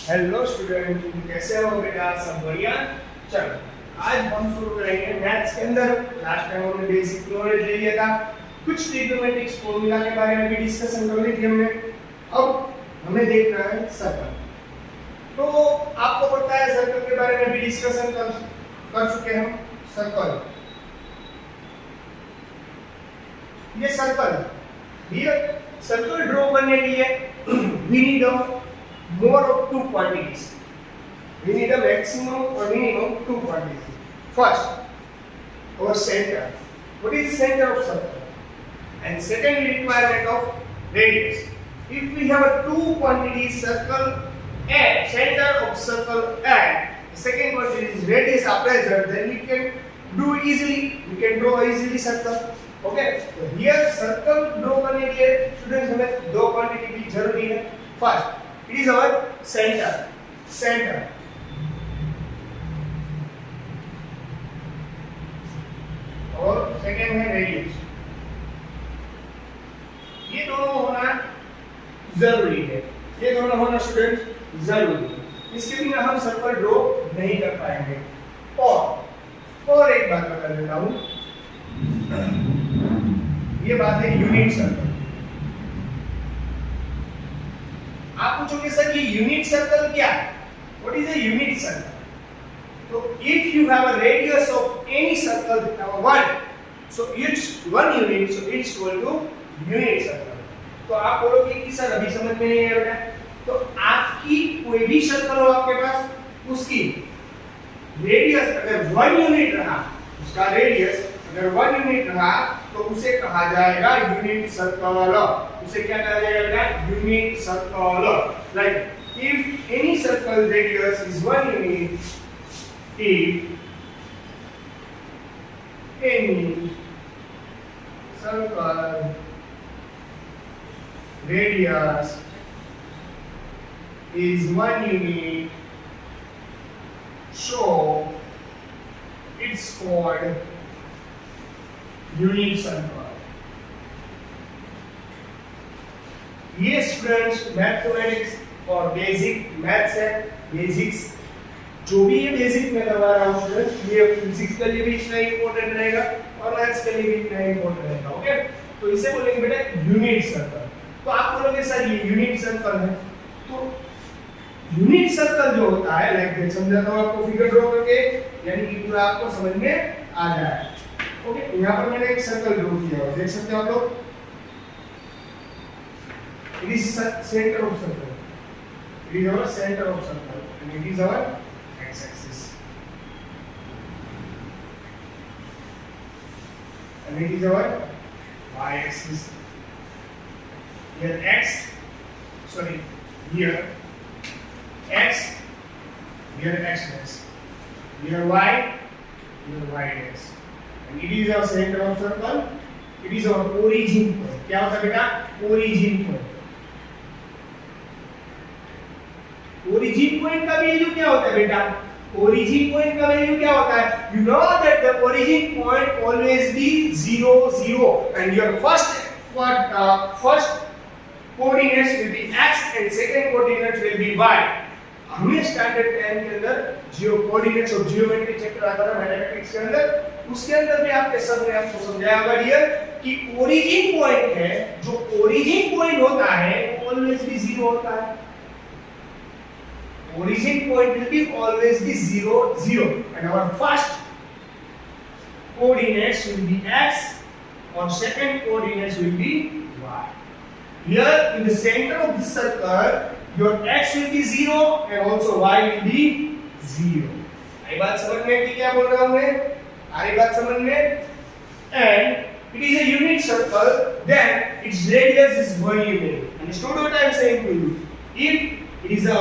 Hello student, कैसे हो बेटा? सब बढ़िया। चलो आज हम शुरू करेंगे मैथ्स के अंदर। लास्ट टाइम हमने बेसिक नॉलेज ले लिया था, कुछ ट्रिग्नोमेट्रिक फॉर्मूला के बारे में भी डिस्कशन कर ली थी हमने। अब हमें देखना है सर्कल। तो आपको पता है सर्कल के बारे में भी डिस्कशन कर चुके हैं हम। सर्कल, ये सर्कल, ये सर्कल ड्रॉ करने के लिए we need more of two quantities. We need a maximum or minimum two quantities. First, our center. What is the center of circle? And second requirement of radius. If we have a two quantities circle and center of circle and the second quantity is radius are present, then we can do easily. We can draw easily circle. Okay. So here circle draw करने के लिए students हमें दो quantity की जरूरी है. First, it is our center और second है रेडियस। ये दोनों होना जरूरी है, ये दोनों होना स्टूडेंट जरूरी है। इसके बिना हम सर्कल ड्रॉ नहीं कर पाएंगे। और एक बात बता देता हूं, ये बात है यूनिट सर्कल। आप पूछोगे सर ये यूनिट सर्कल क्या है? What is a unit circle? तो if you have a radius of any circle 1, so it's 1 unit, so it's equal to unit circle. तो आप बोलोगे कि सर अभी समझ में नहीं आया बेटा। तो आपकी कोई भी सर्कल हो आपके पास, उसकी रेडियस अगर 1 यूनिट रहा, उसका रेडियस अगर 1 यूनिट रहा तो उसे कहा जाएगा यूनिट सर्कल। उसे क्या कहा जाएगा बेटा? Unit circle. Like if any circle radius is 1 unit, if any circle radius is 1 unit, so it's called unit circle. ये स्टूडेंट्स मैथमेटिक्स और बेसिक मैथ्स है, बेसिक्स जो भी ये बेसिक में करवा रहा हूँ स्टूडेंट्स, ये फिजिक्स के लिए भी इतना इंपॉर्टेंट रहेगा और मैथ्स के लिए भी इतना इंपॉर्टेंट रहेगा। ओके, तो इसे बोलेंगे बेटा यूनिट सर्कल। तो आप बोलोगे सर ये यूनिट सर्कल है, तो यूनिट सर्कल जो होता है, लाइक समझाता हूँ आपको फिगर ड्रॉ करके, यानी कि पूरा आपको समझ में आ जाए। ओके, यहाँ पर मैंने एक सर्कल ड्रॉ किया है, देख सकते हो आप लोग। It is centre of circle, it is our centre of circle and it is our x axis and it is our y axis. Here x, sorry, here x, here x dash, here y, here y dash. And it is our center of circle, it is our origin point. क्या होता है बेटा? origin point. origin point का value क्या होता है बेटा? origin point का वैल्यू क्या होता है? You know that the origin point always be 0 0 and your first coordinates will be x and second coordinates will be y. हमने स्टैंडर्ड 10 के अंदर जियो कोऑर्डिनेट्स ऑफ ज्योमेट्री चैप्टर आता है मैथमेटिक्स के अंदर, उसके अंदर भी आपके सर ने आपको समझाया होगा डियर कि ओरिजिन पॉइंट है, जो ओरिजिन पॉइंट होता है वो ऑलवेज भी 0 होता है। origin point will be always be 0 0 and our first coordinates will be x or second coordinates will be y. Here in the center of the circle your x will be 0 and also y will be 0. आई बात समझ में कि क्या बोल रहा हूं मैं? आई बात समझ में? And it is a unit circle, then its radius is 1 unit. Understood what I am saying to you? If it is a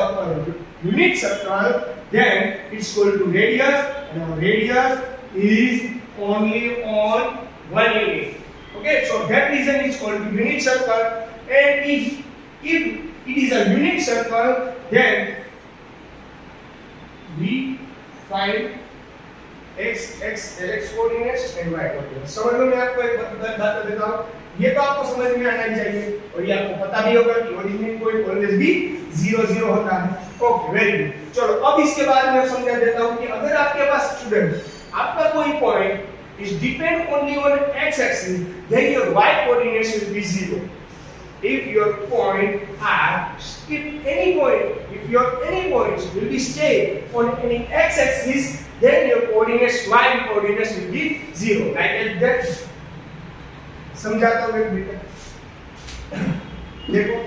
unit circle, then it's equal to radius and our radius is only on 1 unit. Okay, so that reason it's called unit circle. And if it is a unit circle, then we find x coordinates and y coordinates. समझ लो, मैं आपको एक बात देता हूँ। ये तो आपको समझ में आना ही चाहिए और ये आपको पता भी होगा कि ओरिजिन पॉइंट ऑलवेज भी 0 0 होता है। Okay very good. चलो अब इसके बाद मैं समझा देता हूं कि अगर आपके पास स्टूडेंट आपका कोई point is depend only on x axis then your y coordinates will be 0. If your point are if any points will be stay on any x axis then your coordinates y coordinates will be 0 like that. समझाता हूं बेटा। देखो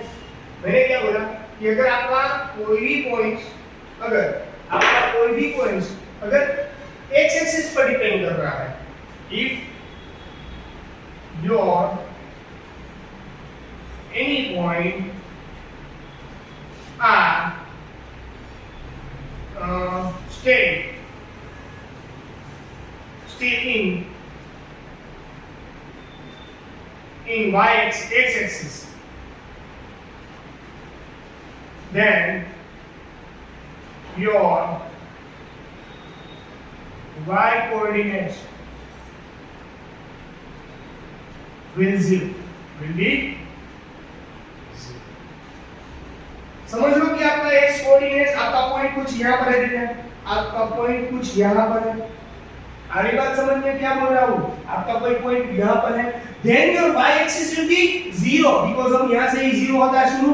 मैंने क्या बोला कि अगर आपका कोई भी पॉइंट अगर x एक्सिस पर डिपेंड कर रहा है, if your any point are stay in x axis, then your y coordinates will be समझ लो कि आपका x कोऑर्डिनेट आपका पॉइंट कुछ यहाँ पर है, आपका पॉइंट कुछ यहाँ पर है। आगे बात समझ में क्या बोल रहा हूँ, आपका कोई पॉइंट यहाँ पर है, then your y axis will be 0 because हम यहाँ से ही 0 होता है शुरू,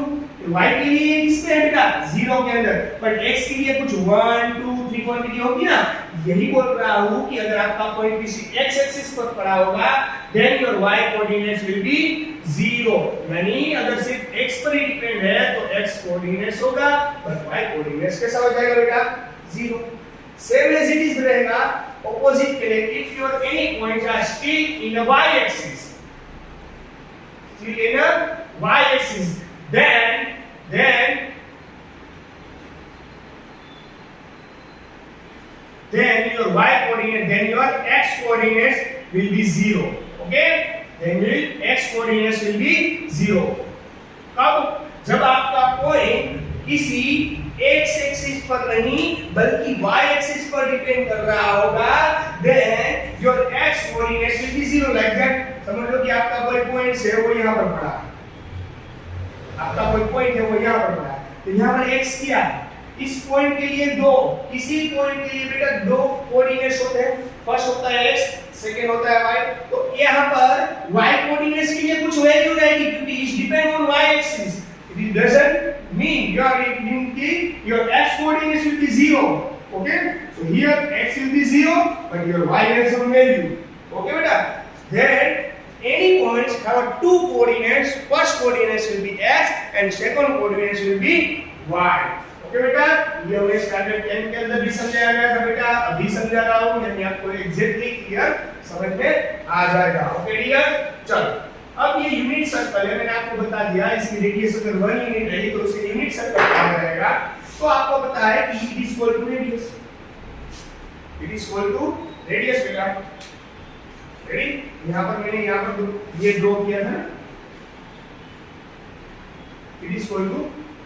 y के लिए किस पे है बेटा 0 के अंदर, पर x के लिए कुछ 1 2 3 क्वांटिटी होगी ना। यही बोल रहा हूँ कि अगर आपका पॉइंट किसी x एक्सिस पर पड़ा होगा then your y coordinates will be 0, यानी अगर सिर्फ x पर ही डिपेंड है तो x कोऑर्डिनेट्स होगा पर y कोऑर्डिनेट्स कैसा हो जाएगा बेटा 0। सेम एज इट इज रहेगा opposite के लिए, if your any points are still in a y axis, then your y coordinate, then your x coordinates will be 0. Okay, then your x coordinates will be 0. कब? जब आपका point किसी x axis पर नहीं बल्कि y axis पर depend कर रहा होगा, then your x coordinates will be 0 like that. समझ लो कि आपका कोई पॉइंट है वो यहाँ पर पड़ा है, आपका कोई पॉइंट है वो यहाँ पर पड़ा है, तो यहाँ पर x क्या है, इस पॉइंट के लिए दो, किसी पॉइंट के लिए बेटा दो कोऑर्डिनेट्स होते हैं, फर्स्ट होता है x, सेकंड होता है y। तो यहाँ पर y कोऑर्डिनेट्स के लिए कुछ वैल्यू रहेगी क्योंकि it depend on y axis, it doesn't mean your x coordinates will be 0. Okay, so here x will be 0 but your y has some value. Okay beta, then any points have two coordinates, first coordinates will be x and second coordinates will be y. Okay बेटा, ये हमने standard 10 के अंदर भी समझाया गया था बेटा, अभी समझा रहा हूं, यानी आपको एग्जैक्टली क्लियर समझ में आ जाएगा। ओके डियर, चलो अब ये यूनिट सर्कल है, मैंने आपको बता दिया इसकी रेडियस अगर 1 यूनिट है तो उसे यूनिट सर्कल कहा जाएगा। तो आपको पता है कि it is equal to radius, it is equal to radius बेटा। रेडी, यहां पर मैंने यहां पर ये ड्रॉ किया था, it is equal to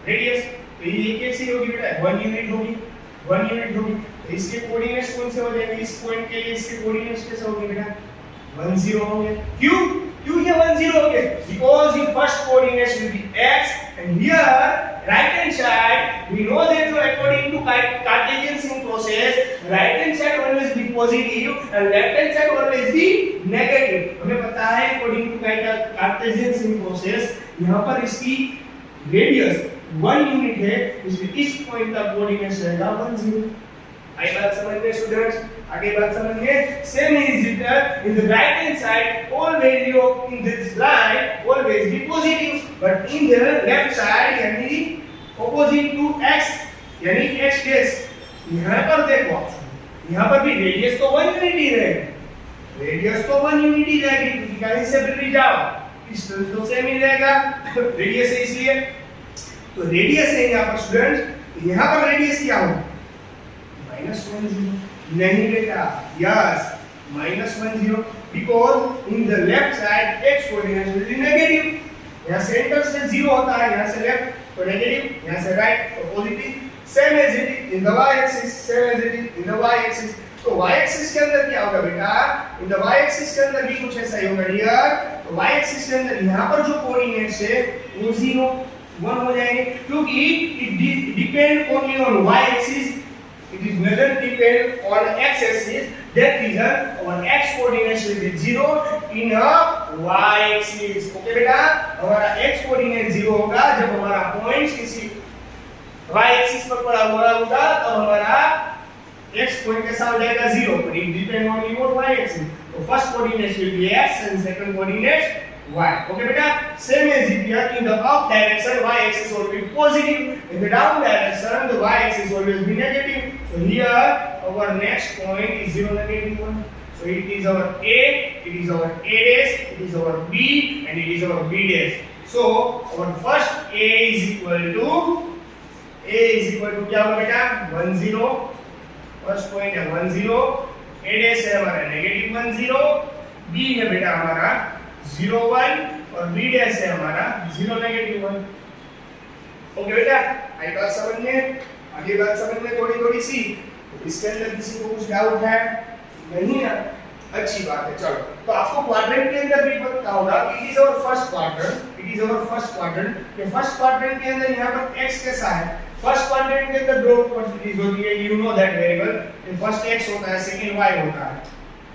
radius. तो ये कैसी होगी बेटा 1 यूनिट होगी, 1 यूनिट होगी। तो इसके कोऑर्डिनेट्स कौन से हो जाएंगे, इस पॉइंट के लिए इसके कोऑर्डिनेट्स कैसे होंगे बेटा 1 0 होंगे। क्यों ये 1 0 होंगे, because your first coordinates will be x and here right hand side we know that according to Cartesian sign process right hand side always be positive and left hand side always be negative। हमें पता है according to Cartesian sign process यहाँ पर इसकी radius 1 unit है, इसलिए इस point का कोऑर्डिनेट्स रहेगा 1 0। आई बात समझ में स्टूडेंट्स, आगे बात समझ में। Same is it in the right hand side all value in this line always be positive but in the left side यानी opposite to x यानी x dash, यहाँ पर देखो यहाँ पर भी रेडियस तो 1 यूनिट ही रहेगी, रेडियस तो 1 यूनिट ही रहेगी क्योंकि कहीं से भी जाओ डिस्टेंस तो सेम ही रहेगा, रेडियस है इसलिए। तो रेडियस है यहाँ पर स्टूडेंट्स, यहाँ पर रेडियस क्या होगा -1 0, नहीं बेटा, yes -1 0 because in the left side x coordinate will be negative। यहाँ सेंटर से 0 होता है, यहाँ से लेफ्ट तो नेगेटिव, यहाँ से राइट तो positive. Same as it is in the y axis, same as it is in the y axis। तो y एक्सिस के अंदर क्या होगा बेटा, इन द y एक्सिस के अंदर भी कुछ ऐसा ही होगा डियर। तो y एक्सिस के अंदर यहां पर जो कोऑर्डिनेट्स है वो 0 1 हो जाएंगे, क्योंकि it depend only on y axis, it is doesn't depend on x axis. That reason our x coordinates will be 0 in a y axis. Okay बेटा, हमारा x कोऑर्डिनेट 0 होगा जब हमारा पॉइंट किसी y एक्सिस पर पड़ा हुआ होगा, तो हमारा x पॉइंट कैसा हो जाएगा 0, but it depend only on y axis. तो first coordinate will be x and second coordinate y. Okay beta, same as if here in the up direction y axis will be positive, in the down direction the y axis will always be negative. So here our next point is 0 negative 1. So it is our a, it is our a dash, it is our b and it is our b dash. So our first a is equal to क्या होगा बेटा 1 0, first point है 1 0, a dash है हमारा negative 1 0, b है बेटा हमारा 0 1 और b डैश है हमारा 0 नेगेटिव 1। ओके बेटा, आई बात समझ में, आगे बात समझ में थोड़ी सी। तो इसके अंदर किसी को कुछ डाउट है नहीं ना? अच्छी बात है। चलो, तो आपको क्वाड्रेंट के अंदर भी पता होगा कि it is our first quadrant, it is our first quadrant. ये फर्स्ट क्वाड्रेंट के अंदर यहां पर x कैसा है? फर्स्ट क्वाड्रेंट के अंदर दो क्वांटिटीज होती है, you know that very well. First x होता है, सेकंड y होता है।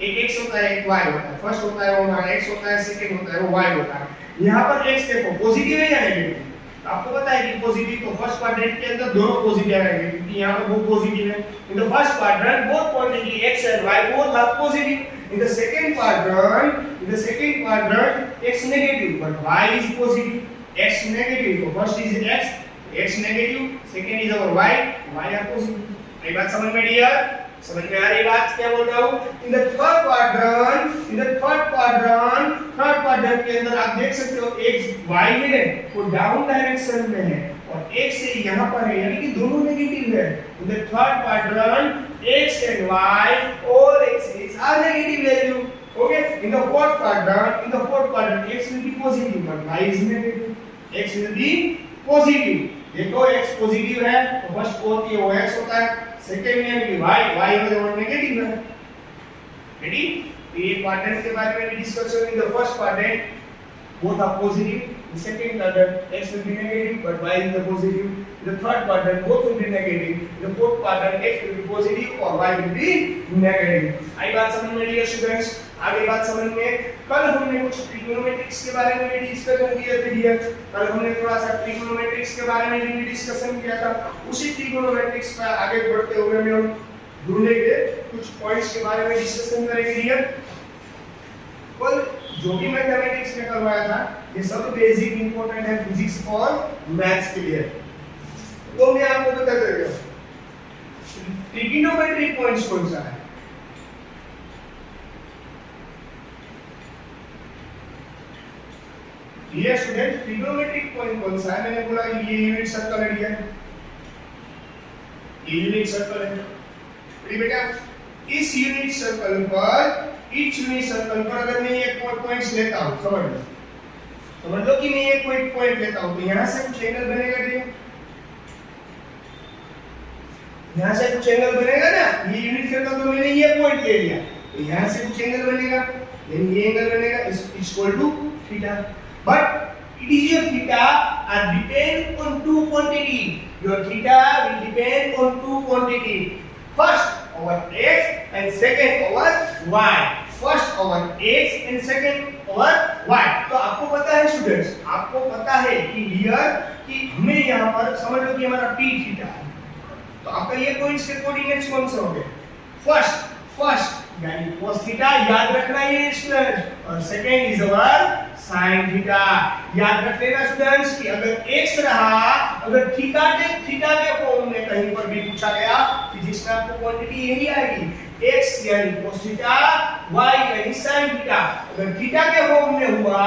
एक x होता है, एक y होता है। फर्स्ट होता है वो हमारा x होता है, सेकंड होता है वो y होता है। यहां पर x देखो पॉजिटिव है या नेगेटिव? आपको पता है कि पॉजिटिव, तो फर्स्ट क्वाड्रेंट के अंदर दोनों पॉजिटिव आएंगे क्योंकि यहां पर वो पॉजिटिव है। In the first quadrant both quantity x and y both are positive. In the second quadrant x negative but y is positive. x negative, so first is x negative, second is our y are positive. ये बात समझ में dear? समझ में आ रही बात क्या बोल रहा हूं? इन द थर्ड क्वाड्रेंट के अंदर आप देख सकते हो x y है वो डाउन डायरेक्शन में है और x से यहां पर है, यानी कि दोनों नेगेटिव है। In the third quadrant x and y all axes are negative value. Okay, in the fourth quadrant x will be positive but y is negative. x will be positive, देखो x positive है तो first होती है वो x होता है, second यानी कि y वाला नेगेटिव है। रेडी? तो ये क्वाड्रेंट के बारे में भी डिस्कस होगी। The first quadrant both are positive, the second quadrant x will be negative but y is the positive, the third quadrant both will be negative, the fourth quadrant x will be positive और y will be negative। आई बात समझ में dear students? आगे बात समझ में, कल हमने कुछ ट्रिग्नोमेट्रिक्स के बारे में भी डिस्कशन किया था डियर। कल हमने थोड़ा सा ट्रिग्नोमेट्रिक्स के बारे में भी डिस्कशन किया था। उसी ट्रिग्नोमेट्रिक्स पर आगे बढ़ते हुए हम ढूंढेंगे कुछ पॉइंट्स के बारे में डिस्कशन करेंगे डियर। कल जो भी मैथमेटिक्स में करवाया था ये सब बेसिक इंपॉर्टेंट है फिजिक्स और मैथ्स के लिए। तो मैं आपको बता देता हूं ट्रिग्नोमेट्रिक पॉइंट्स कौन सा है। ये स्टूडेंट ट्रिग्नोमेट्रिक पॉइंट कौन सा है? मैंने बोला ये यूनिट सर्कल है डियर, ये यूनिट सर्कल है। ठीक बेटा, इस यूनिट सर्कल पर अगर मैं एक पॉइंट्स लेता हूं, समझ लो कि मैं एक पॉइंट लेता हूं तो यहां से कुछ एंगल बनेगा डियर, यहां से कुछ एंगल बनेगा ना। ये यूनिट सर्कल तो मैंने ये पॉइंट ले लिया तो यहां से कुछ एंगल बनेगा, यानी ये एंगल बनेगा is equal to theta. But it is your theta are depend on two quantity. Your theta will depend on two quantity. First our x and second our y. First our x and second our y. तो आपको पता है students, आपको पता है कि here कि हमें यहाँ पर समझ लो कि हमारा p थीटा है, तो आपका ये पॉइंट्स के कोऑर्डिनेट्स कौन से होंगे? फर्स्ट यानी cos थीटा याद रखना ये स्टूडेंट्स, और second is our sin theta. याद रख लेना स्टूडेंट्स कि अगर x रहा, अगर थीटा के फॉर्म में कहीं पर भी पूछा गया फिजिक्स में आपको क्वांटिटी यही आएगी, x यानी cos थीटा, y यानी sin थीटा। अगर थीटा के फॉर्म में हुआ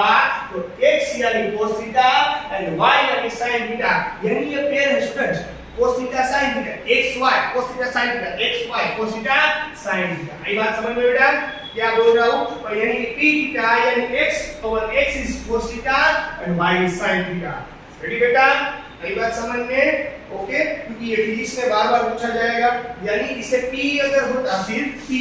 तो x यानी cos थीटा एंड y यानी sin थीटा, यानी ये पेयर है students, cos theta sin theta, xy cos theta sin theta, xy cos theta sin theta. ये बात समझ में बेटा क्या बोल रहा हूं? और यानी p थीटा यानी x over x is cos theta and y is sin theta. Ready बेटा? ये बात समझ में? ओके, क्योंकि ये फिजिक्स में बार बार पूछा जाएगा। यानी इसे p अगर होता सिर्फ p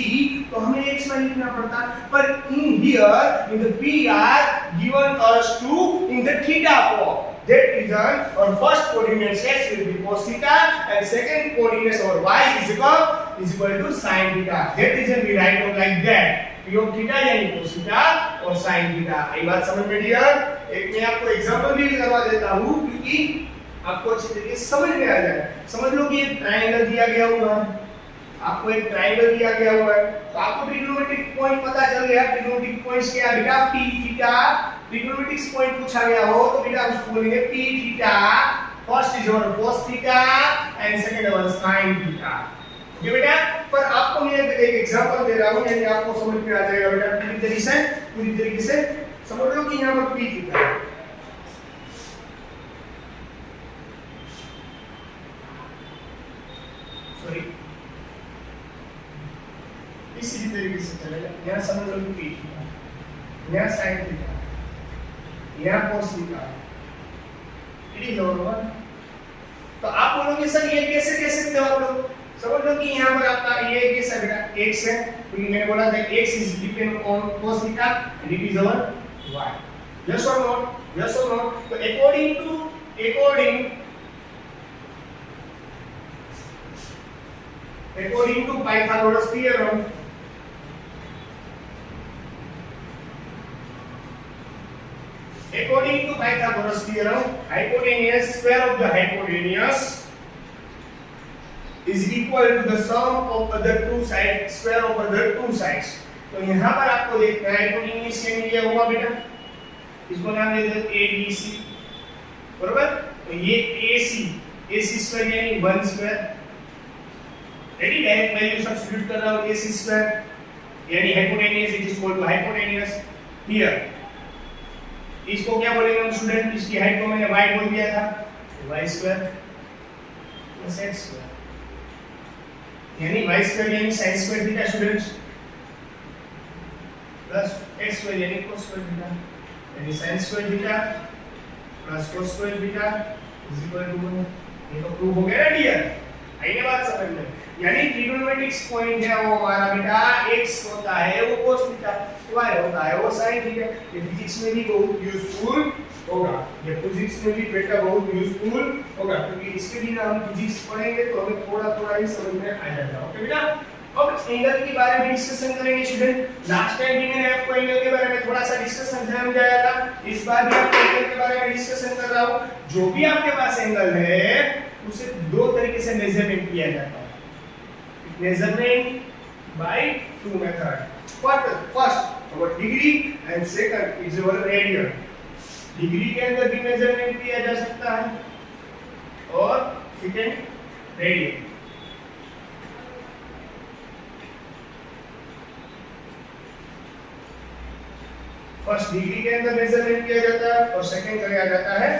तो हमें x में लिखना पड़ता, पर in here in the p are given us to in the theta form. That reason our first coordinates x will be cos theta and second coordinates our y is equal to sin theta. That reason we write out like that. p of theta यानी cos theta और sin theta। ये बात समझ में dear? एक मैं आपको example भी करवा देता हूँ क्योंकि आपको अच्छी तरीके से समझ में आ जाए। समझ लो कि एक ट्रायंगल दिया गया हुआ है, आपको एक ट्रायंगल दिया गया हुआ है, तो आपको ट्रिग्नोमेट्रिक पॉइंट पता चल गया। ट्रिग्नोमेट्रिक पॉइंट्स क्या है बेटा? p theta. ट्रिग्नोमेट्रिक पॉइंट पूछा गया हो तो बेटा उसको बोलेंगे p थीटा, फर्स्ट इज और cos थीटा एंड सेकंड और sin थीटा। ओके बेटा, पर आपको मैं एक एग्जांपल दे रहा हूं, यानी आपको समझ में आ जाएगा बेटा पूरी तरीके से समझ लो कि यहां पर p थीटा है। सॉरी, इसी तरीके से चलेगा। यहां समझ लो कि p थीटा, यहां sin थीटा, यहां cos theta, it is over. तो आप बोलोगे सर ये कैसे कह सकते हो आप लोग? समझ लो कि यहां पर आपका ये कैसा बेटा x है, तो मैंने बोला था x is depend on cos theta and it is over y। Yes और नॉट? यस और नॉट? तो according to Pythagoras theorem, hypotenuse, square of the hypotenuse is equal to the sum of other two sides, square of other two sides। तो यहाँ पर आपको देखना है hypotenuse ये मिल गया हुआ बेटा, इसको नाम दे दो ABC, बरोबर? तो ये AC स्क्वायर यानी 1 square, ready? Direct value substitute कर रहा हूँ AC स्क्वायर यानी hypotenuse it is equal to hypotenuse here. इसको क्या बोलेंगे हम स्टूडेंट? इसकी हाइट को मैंने y बोल दिया था, y square plus x square यानी y स्क्वायर यानी sin square theta students, plus x square यानी cos स्क्वायर थीटा यानी sin square theta plus cos square theta is equal to 1। ये तो प्रूव हो गया ना डियर? आइए बात समझ में। यानी ट्रिग्नोमेट्रिक पॉइंट है वो हमारा बेटा x होता है वो cos थीटा, y होता है वो sin थीटा। ये फिजिक्स में भी बहुत यूजफुल होगा, ये फिजिक्स में भी बेटा बहुत यूजफुल होगा, क्योंकि इसके बिना हम फिजिक्स पढ़ेंगे तो हमें थोड़ा ही समझ में आ जाएगा। ओके बेटा, अब एंगल के बारे में डिस्कशन करेंगे स्टूडेंट। लास्ट टाइम भी मैंने आपको एंगल के बारे में थोड़ा सा डिस्कशन समझाया था, इस बार भी आपको एंगल के बारे में डिस्कशन कर रहा हूं। जो भी आपके पास एंगल है उसे दो तरीके से मेजरमेंट किया जाता है, measurement by two method। first our degree and second is our radian। Degree के अंदर भी मेजरमेंट किया जा सकता है और सेकंड रेडियन। फर्स्ट डिग्री के अंदर मेजरमेंट किया जाता है और सेकंड किया जाता है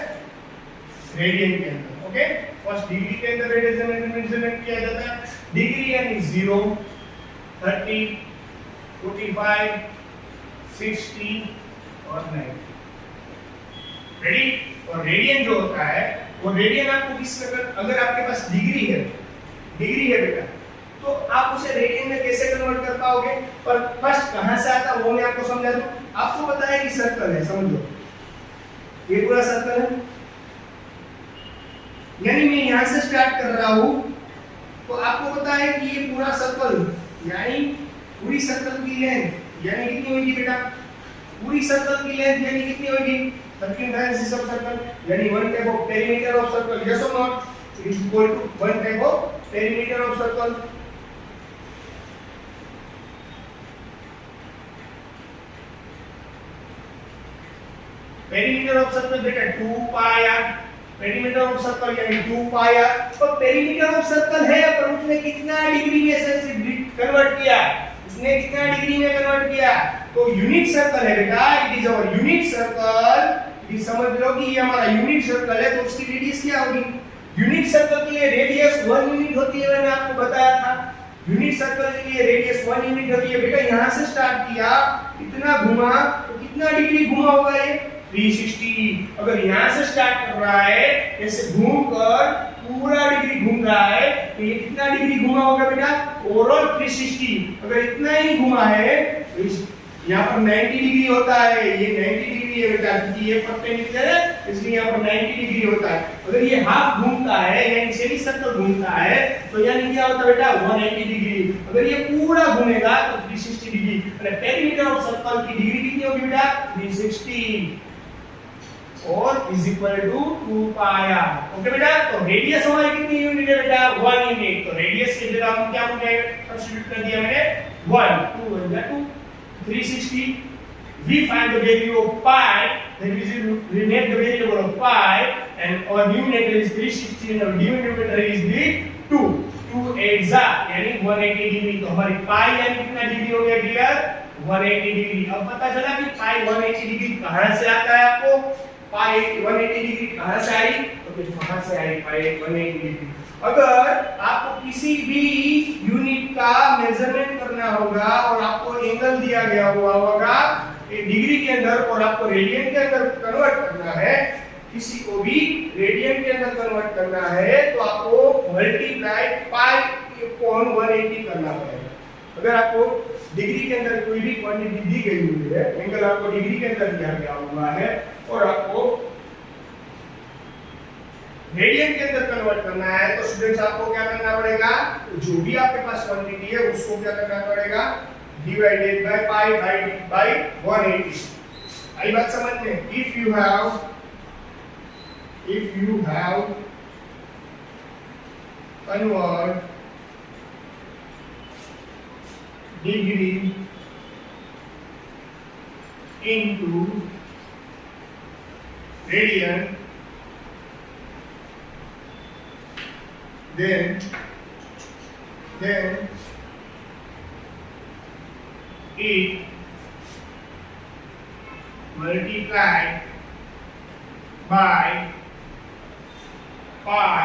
रेडियन के अंदर। ओके, फर्स्ट डिग्री के अंदर मेजरमेंट किया जाता है। डिग्री यानी 0, 30, 45, 60 और 90। रेडी? और रेडियन जो होता है वो रेडियन आपको किस अगर आपके पास डिग्री है बेटा, तो आप उसे रेडियन में कैसे कन्वर्ट कर पाओगे? पर फर्स्ट कहां से आता वो मैं आपको समझा दूं। आपको पता है कि सर्कल है, समझो ये पूरा सर्कल है, यानी मैं यहां से स्टार्ट कर रहा हूं तो आपको पता है कि ये पूरा सर्कल यानी पूरी सर्कल की लेंथ यानी कितनी होगी बेटा? पूरी सर्कल की लेंथ यानी कितनी होगी? circumference of circle यानी 1 type of perimeter of circle। yes or not? it is equal to 1 type of perimeter of circle। perimeter of circle बेटा 2 pi r। perimeter of circle यानी 2 pi r। तो perimeter of circle है पर उसने कितना degree में convert किया? उसने कितना डिग्री में कन्वर्ट किया? तो यूनिट सर्कल है बेटा, it is our unit circle. ये समझ लो कि ये हमारा यूनिट सर्कल है, तो उसकी रेडियस क्या होगी? यूनिट सर्कल के लिए रेडियस 1 यूनिट होती है, मैंने आपको बताया था। यूनिट सर्कल के लिए रेडियस 1 यूनिट होती है बेटा। यहां से स्टार्ट किया, इतना घुमा तो कितना डिग्री घुमा होगा ये? 360। अगर यहां से स्टार्ट कर रहा है ऐसे घूमकर पूरा डिग्री घूम रहा घुमा होगा बेटा? ओवरऑल 360। अगर इतना ही घुमा है तो यहाँ पर 90 डिग्री होता है, ये 90 डिग्री है बेटा, क्योंकि ये परपेंडिकुलर है इसलिए यहाँ पर 90 डिग्री होता है। अगर ये हाफ घूमता है यानी सेमी सर्कल घूमता है तो यानी क्या होता है बेटा? 180 डिग्री। अगर ये पूरा घूमेगा तो 360 डिग्री। और पेरीमीटर ऑफ सर्कल की डिग्री कितनी होगी बेटा? 360 और is equal to 2 pi r। Okay बेटा, तो रेडियस हमारी कितनी यूनिट है बेटा? 1 यूनिट। तो रेडियस की जगह हम क्या बोल रहे हैं? सब्स्टिट्यूट कर दिया मैंने 1, 2 1 2 360. We find the value of pi, that is we make the variable of pi, and our numerator is 360 and our denominator is the 2. 2 8 यानी 180 डिग्री। तो हमारी पाई यानी कितना डिग्री हो गया डियर? 180 डिग्री। अब पता चला कि पाई 180 डिग्री कहां से आता है आपको? पाई 180 डिग्री कहां से आई? तो फिर कहां से आई पाई 180 डिग्री? अगर आपको किसी भी यूनिट का मेजरमेंट करना होगा और आपको एंगल दिया गया हुआ होगा डिग्री के अंदर और आपको रेडियन के अंदर कन्वर्ट करना है, किसी को भी रेडियन के अंदर कन्वर्ट करना है तो आपको मल्टीप्लाई पाई अपॉन 180 करना पड़ेगा। अगर आपको डिग्री के अंदर कोई भी क्वांटिटी दी गई हुई है, एंगल आपको डिग्री के अंदर दिया गया हुआ है और आपको रेडियन के अंदर कन्वर्ट करना है तो स्टूडेंट्स आपको क्या करना पड़ेगा? जो भी आपके पास क्वांटिटी है उसको क्या करना पड़ेगा? Divided by pi by 180। आई बात समझ में? If you have convert degree into radian then it multiplied by pi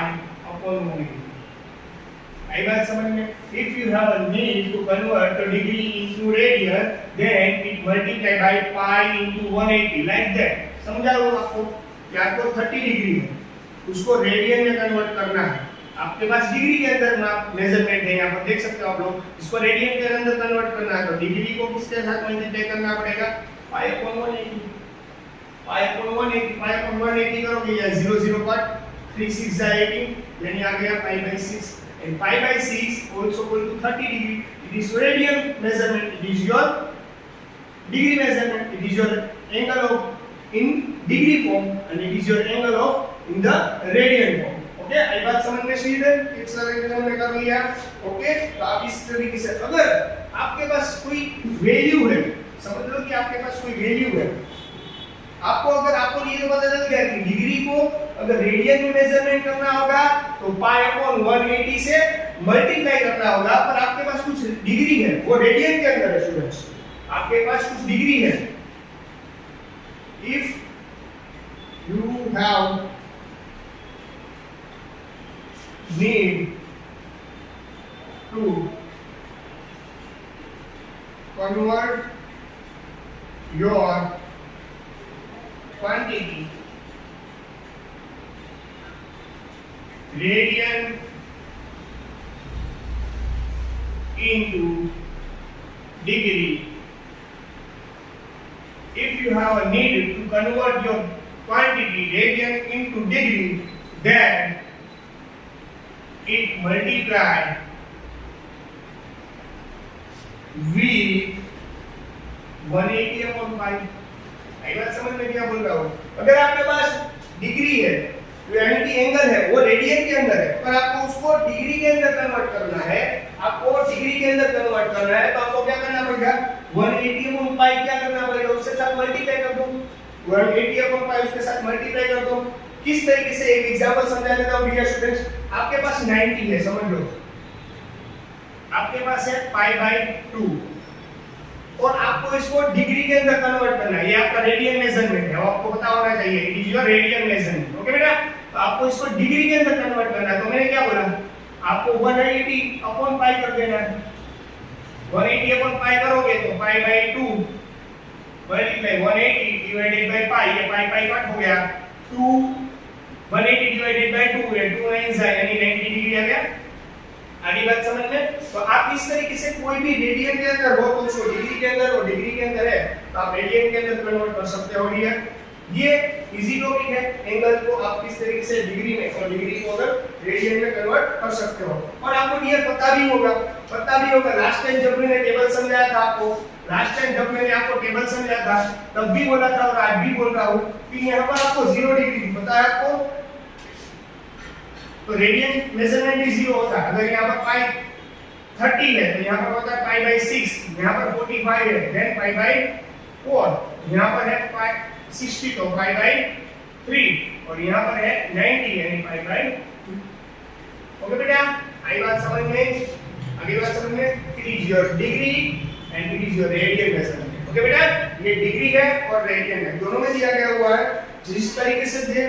upon 180. आई बात समझ में? If you have a need to convert a degree into radian, then it multiply by pi into 180 like that. समझा लो आपको? या आपको 30 degree है उसको radian में कन्वर्ट करना है। आपके पास डिग्री के अंदर माप मेजरमेंट है, यहाँ पर देख सकते हो आप लोग। इसको रेडियन के अंदर कन्वर्ट करना है तो डिग्री को किसके साथ मल्टीप्लाई करना पड़ेगा? Pi upon 180। पाई अपॉन 180 करोगे या 0 0 कट 3 6 जा 18 यानी आ गया pi by 6 and pi by 6 also equal to 30 degree. It is radian measurement, it is your degree measurement, it is your angle of in degree form and it is your angle of in the radian form. Okay, आई बात समझ में? Student एक सरल हमने कर लिया। Okay, तो आप इस तरीके से अगर आपके पास कोई वैल्यू है, समझ लो कि आपके पास कोई वैल्यू है, आपको ये तो पता चल गया कि डिग्री को अगर रेडियन में मेजरमेंट करना होगा तो पाई अपॉन 180 से मल्टीप्लाई करना होगा, पर आपके पास कुछ डिग्री है वो रेडियन के अंदर है स्टूडेंट्स, आपके पास कुछ डिग्री है। If you have need to convert your quantity radian into degree. If you have a need to convert your quantity radian into degree, then it multiply with 180 upon pi। आई बात समझ में? क्या बोल रहा हूँ? अगर आपके पास डिग्री है यानी कि एंगल है वो रेडियन के अंदर है, पर आपको उसको डिग्री के अंदर कन्वर्ट करना है, आपको डिग्री के अंदर कन्वर्ट करना है तो आपको क्या करना पड़ेगा? 180 upon pi क्या करना पड़ेगा? उसके साथ मल्टीप्लाई कर दो। 180 upon pi उसके साथ मल्टीप्लाई कर दो। किस तरीके से? एक एग्जांपल समझा देता हूं डियर स्टूडेंट्स। आपके पास 90 है, समझ लो आपके पास है पाई बाय 2 और आपको इसको डिग्री के अंदर कन्वर्ट करना है। ये आपका रेडियन मेजरमेंट है, आपको पता होना चाहिए, it is your radian measurement. Okay बेटा, तो आपको इसको डिग्री के अंदर कन्वर्ट करना है तो मैंने क्या बोला? आपको 180 अपॉन पाई कर देना है। 180 अपॉन पाई करोगे तो pi by 2 multiply 180 divided by pi, ये पाई पाई कट हो गया। 2 180 डिवाइडेड बाय 2 है 2 9 यानी 90 डिग्री आ गया। आगे बात समझ में? तो आप इस तरीके से कोई भी रेडियन के अंदर हो तो उसको डिग्री के अंदर और डिग्री के अंदर है तो आप रेडियन के अंदर कन्वर्ट कर सकते हो। ये इजी टॉपिक है। एंगल को आप किस तरीके से डिग्री में और डिग्री को अगर रेडियन में कन्वर्ट कर सकते हो। और आपको डियर पता भी होगा लास्ट टाइम जब मैंने टेबल समझाया था तब भी बोला था और आज भी बोल रहा हूं कि यहां पर आपको 0 डिग्री पता है आपको, तो रेडियन मेजरमेंट भी 0 होता है। अगर यहां पर पाई 30 है तो यहां पर होता है पाई बाय 6, यहां पर 45 है देन पाई बाय 4, यहां पर है पाई 60 तो पाई बाय 3 और यहां पर है 90 यानी पाई बाय 2। ओके बेटा, आई बात समझ में? अगली बात समझ में? It is your degree and it is your radian measurement. Okay बेटा, ये डिग्री है और रेडियन है, दोनों में दिया गया हुआ है। जिस तरीके से दे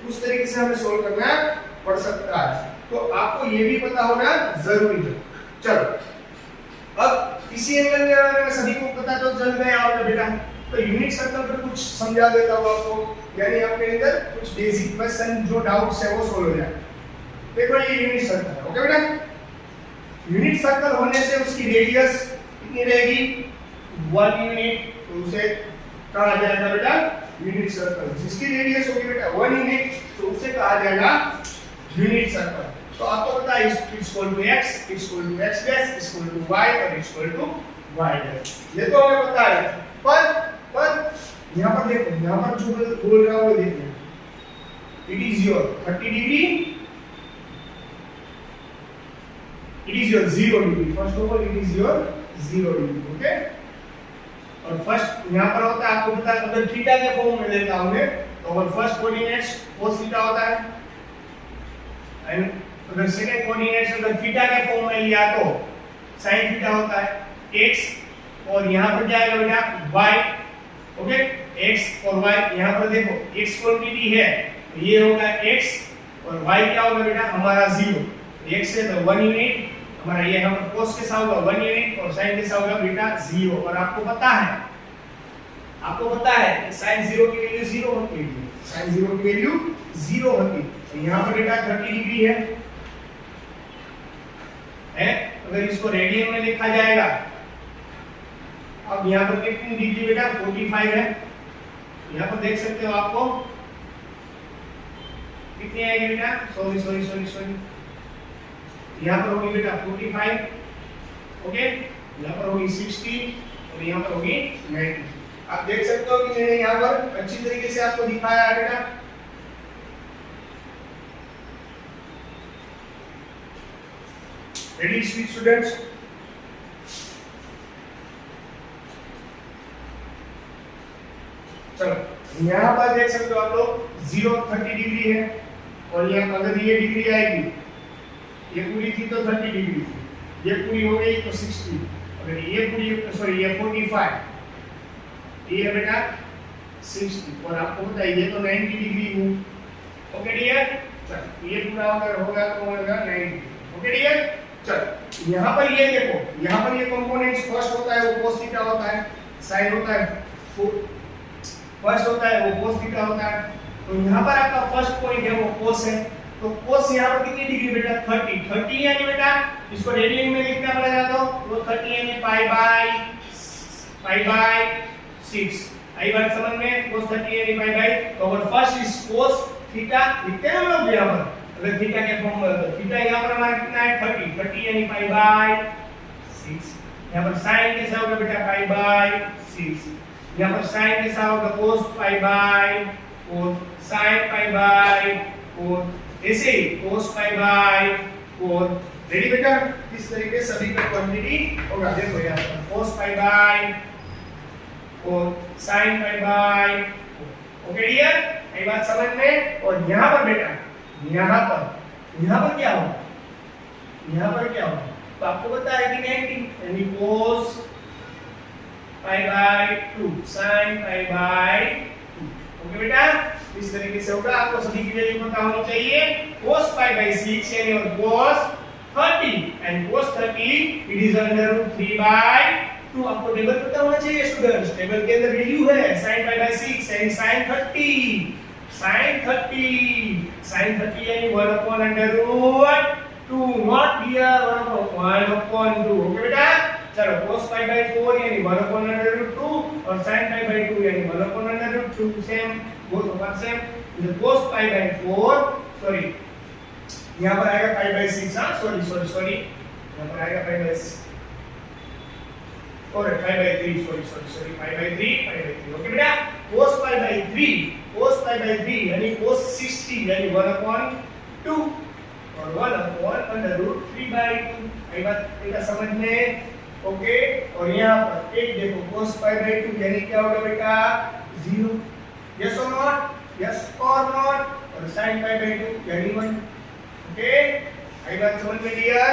उस तरीके से हमें सोल्व करना पड़ सकता है, तो आपको ये भी पता होना जरूरी है। चलो अब इसी एंगल के बारे में सभी को पता तो चल गया होगा बेटा, तो यूनिट सर्कल पर कुछ समझा देता हूं आपको, यानी आपके अंदर कुछ बेसिक क्वेश्चन जो डाउट्स है वो सोल्व हो जाए। देखो ये यूनिट सर्कल है। ओके बेटा, यूनिट सर्कल होने से उसकी रेडियस कितनी रहेगी? 1 यूनिट, तो उसे कहा जाएगा बेटा यूनिट सर्कल। जिसकी रेडियस होगी बेटा 1 यूनिट तो उसे कहा जाएगा यूनिट सर्कल। तो आपको पता है equal to x equal to x dash equal to y और इक्वल टू y डैश, ये तो हमें पता है। पर यहां पर देखो, यहां पर जो बोल रहा हूं वो देखो, it is your 30 degree, it is your 0 degree. First of all it is your 0 degree. Okay, और फर्स्ट यहां पर होता है, आपको पता है अगर थीटा के फॉर्म में लेता हूं मैं तो और फर्स्ट कोऑर्डिनेट्स cos थीटा होता है, एंड अगर सेकंड कोऑर्डिनेट्स अगर थीटा के फॉर्म में लिया तो sin थीटा होता है x, और यहां पर जाएगा बेटा y। ओके, x और y, यहां पर देखो x क्वांटिटी है तो ये होगा x और y क्या होगा बेटा हमारा 0, x है तो 1 यूनिट हमारा, ये हम cos के साथ होगा 1 यूनिट और sin के साथ होगा बेटा 0। और आपको पता है sin 0 की वैल्यू 0 होती है, sin 0 की वैल्यू 0 होती है। तो यहां पर बेटा 30 डिग्री है, अगर इसको रेडियन में लिखा जाएगा, अब यहां पर कितनी डिग्री बेटा 45 है, यहां पर देख सकते हो आपको कितनी आएगी बेटा, सॉरी यहां पर होगी बेटा 45, ओके, यहां पर होगी 60 और यहां पर होगी 90। आप देख सकते हो कि मैंने यहां पर अच्छी तरीके से आपको दिखाया है बेटा। Ready students? चलो यहाँ पर देख सकते हो आप लोग 30 डिग्री है, और यहाँ अगर ये डिग्री आएगी, ये पूरी थी तो 30 डिग्री थी, ये पूरी हो गई तो 60, अगर ये पूरी सॉरी ये 45, ये बेटा 60, और आपको पता है ये तो 90 डिग्री हूँ। ओके डियर, चलो ये पूरा अगर होगा तो होगा 90। ओके डियर, चलो यहाँ पर ये देखो, यहाँ पर ये कंपोनेंट्स फर्स्ट होता है वो cos थीटा होता है, sin होता है फर्स्ट होता है वो cos थीटा होता है। तो यहाँ पर आपका फर्स्ट पॉइंट है वो cos है, तो cos यहाँ पर कितनी डिग्री बेटा 30 यानी बेटा इसको रेडियन में लिखना पड़ेगा, तो 30 यानी पाई बाय 6। आई बात समझ में? cos 30 यानी पाई बाय, तो अगर फर्स्ट इज cos थीटा लिखते हैं हम लोग यहाँ पर, अगर थीटा के फॉर्म में तो थीटा यहाँ पर हमारा कितना है 30 यानी पाई बाय 6। यहाँ पर sin कैसा होगा बेटा पाई बाय 6, यहाँ पर sin के साथ होगा cos pi by 4, sin pi by 4, ऐसे ही cos पाई बाय 4। रेडी बेटा? इस तरीके सभी का क्वांटिटी होगा। देखो यहाँ पर cos pi by 4, sin pi by 4। Okay dear, ये बात समझ में? और यहाँ पर बेटा यहाँ पर क्या होगा, यहाँ पर क्या होगा, तो आपको पता है कि 90 यानी cos pi bye 2 sin pi bye 2। Okay बेटा, इस तरीके से होगा। आपको सभी की वैल्यू पता होनी चाहिए। cos पाई बाय 6 यानी और cos 30 and cos 30 it is under root 3 by 2। आपको टेबल पता होना चाहिए स्टूडेंट्स, टेबल के अंदर वैल्यू है sin pi bye 6 and sin 30 यानी 1 upon under root 2, नॉट दिया 1/2। ओके बेटा, चलो cos पाई बाय 4 यानी 1/√2 और sin पाई बाय 2 यानी 1/√2 सेम, बोथ वन सेम। तो cos पाई बाय 4 सॉरी यहाँ पर आएगा पाई बाय 6, हाँ सॉरी यहाँ पर आएगा पाई बाय 6 और pi by 3 sorry pi by 3 okay बेटा। cos पाई बाय 3 यानी cos 60 यानी 1/2 और 1/√3/2। आई बात बेटा समझ में? ओके, और यहाँ पर एक देखो cos पाई बाय 2 यानी क्या होगा बेटा 0, यस और नॉट, यस और नॉट, और sin पाई बाय 2 यानी 1। ओके, आई बात समझ में क्लियर?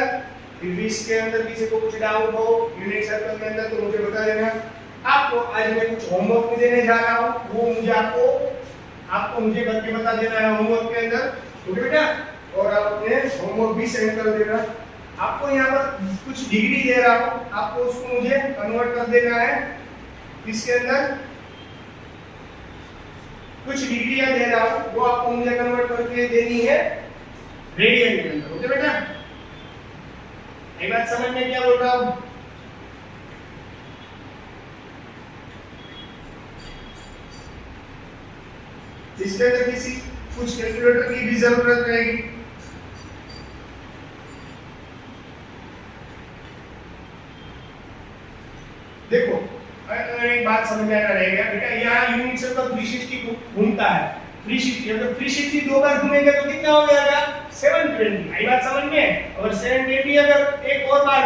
फिर भी इसके अंदर किसी को कुछ डाउट हो यूनिट सर्कल के अंदर तो मुझे बता देना। आपको आज मैं कुछ होमवर्क भी देने जा रहा हूँ, वो मुझे आपको मुझे करके बता देना है होमवर्क के अंदर। ओके बेटा, और आप अपने होमवर्क भी सेंड कर देना। आपको यहाँ पर कुछ डिग्री दे रहा हूँ, आपको उसको मुझे कन्वर्ट कर देना है। इसके अंदर कुछ डिग्रियां दे रहा हूँ, वो आपको मुझे कन्वर्ट करके देनी है रेडियन के अंदर। ओके बेटा, एक बात समझ में क्या बोल रहा हूँ? इसके अंदर किसी कुछ कैलकुलेटर की भी जरूरत रहेगी। देखो एक बात समझ में आना रहेगा बेटा, यहाँ यूनिट सर्कल 360 घूमता है। 360 अगर 360 दो बार घूमेगा तो कितना हो जाएगा 720। आई बात समझ में? और 720 अगर एक और बार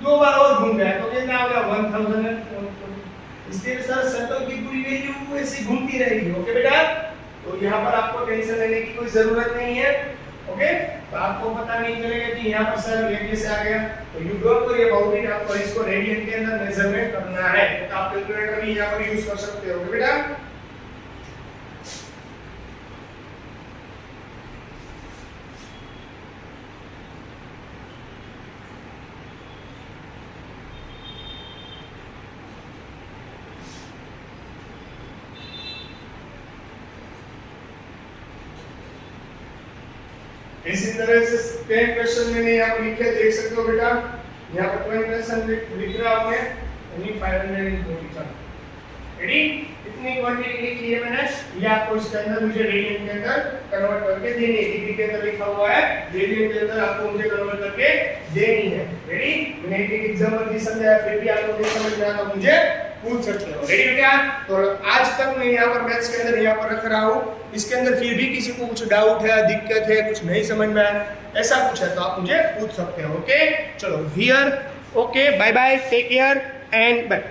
दो बार और घूम गया तो कितना हो गया 1000। इसलिए सर सर्कल की पूरी वैल्यू ऐसे घूमती रहेगी। ओके बेटा, तो यहाँ पर आपको टेंशन लेने की कोई जरूरत नहीं है। ओके, तो आपको पता नहीं चलेगा कि यहाँ पर सर ये कैसे आ गया, तो you don't worry about it. आपको इसको रेडियन के अंदर मेजरमेंट करना है, तो आप कैलकुलेटर भी यहाँ पर यूज कर सकते हो। ओके बेटा, इसी तरह से 10 क्वेश्चन मैंने यहाँ पर लिखे, देख सकते हो बेटा। यहाँ पर 20 क्वेश्चन लिख रहा हूँ मैं, यानी 540। रेडी? इतनी क्वांटिटी लिखी है मैंने, ये आपको इसके अंदर मुझे रेडियन के अंदर कन्वर्ट करके देनी है। डिग्री के अंदर लिखा हुआ है, रेडियन के अंदर आपको मुझे कन्वर्ट करके देनी है। रेडी? मैंने एक एग्जांपल भी समझाया, फिर भी आपको नहीं समझ में आता मुझे पूछ सकते हो। रेडी बेटा? तो आज तक मैं यहाँ पर मैथ्स के अंदर यहाँ पर रख रहा हूँ। इसके अंदर फिर भी किसी को कुछ डाउट है, दिक्कत है, कुछ नहीं समझ में आया, ऐसा कुछ है तो आप मुझे पूछ सकते हो। ओके, चलो here, okay, bye bye, take care and bye.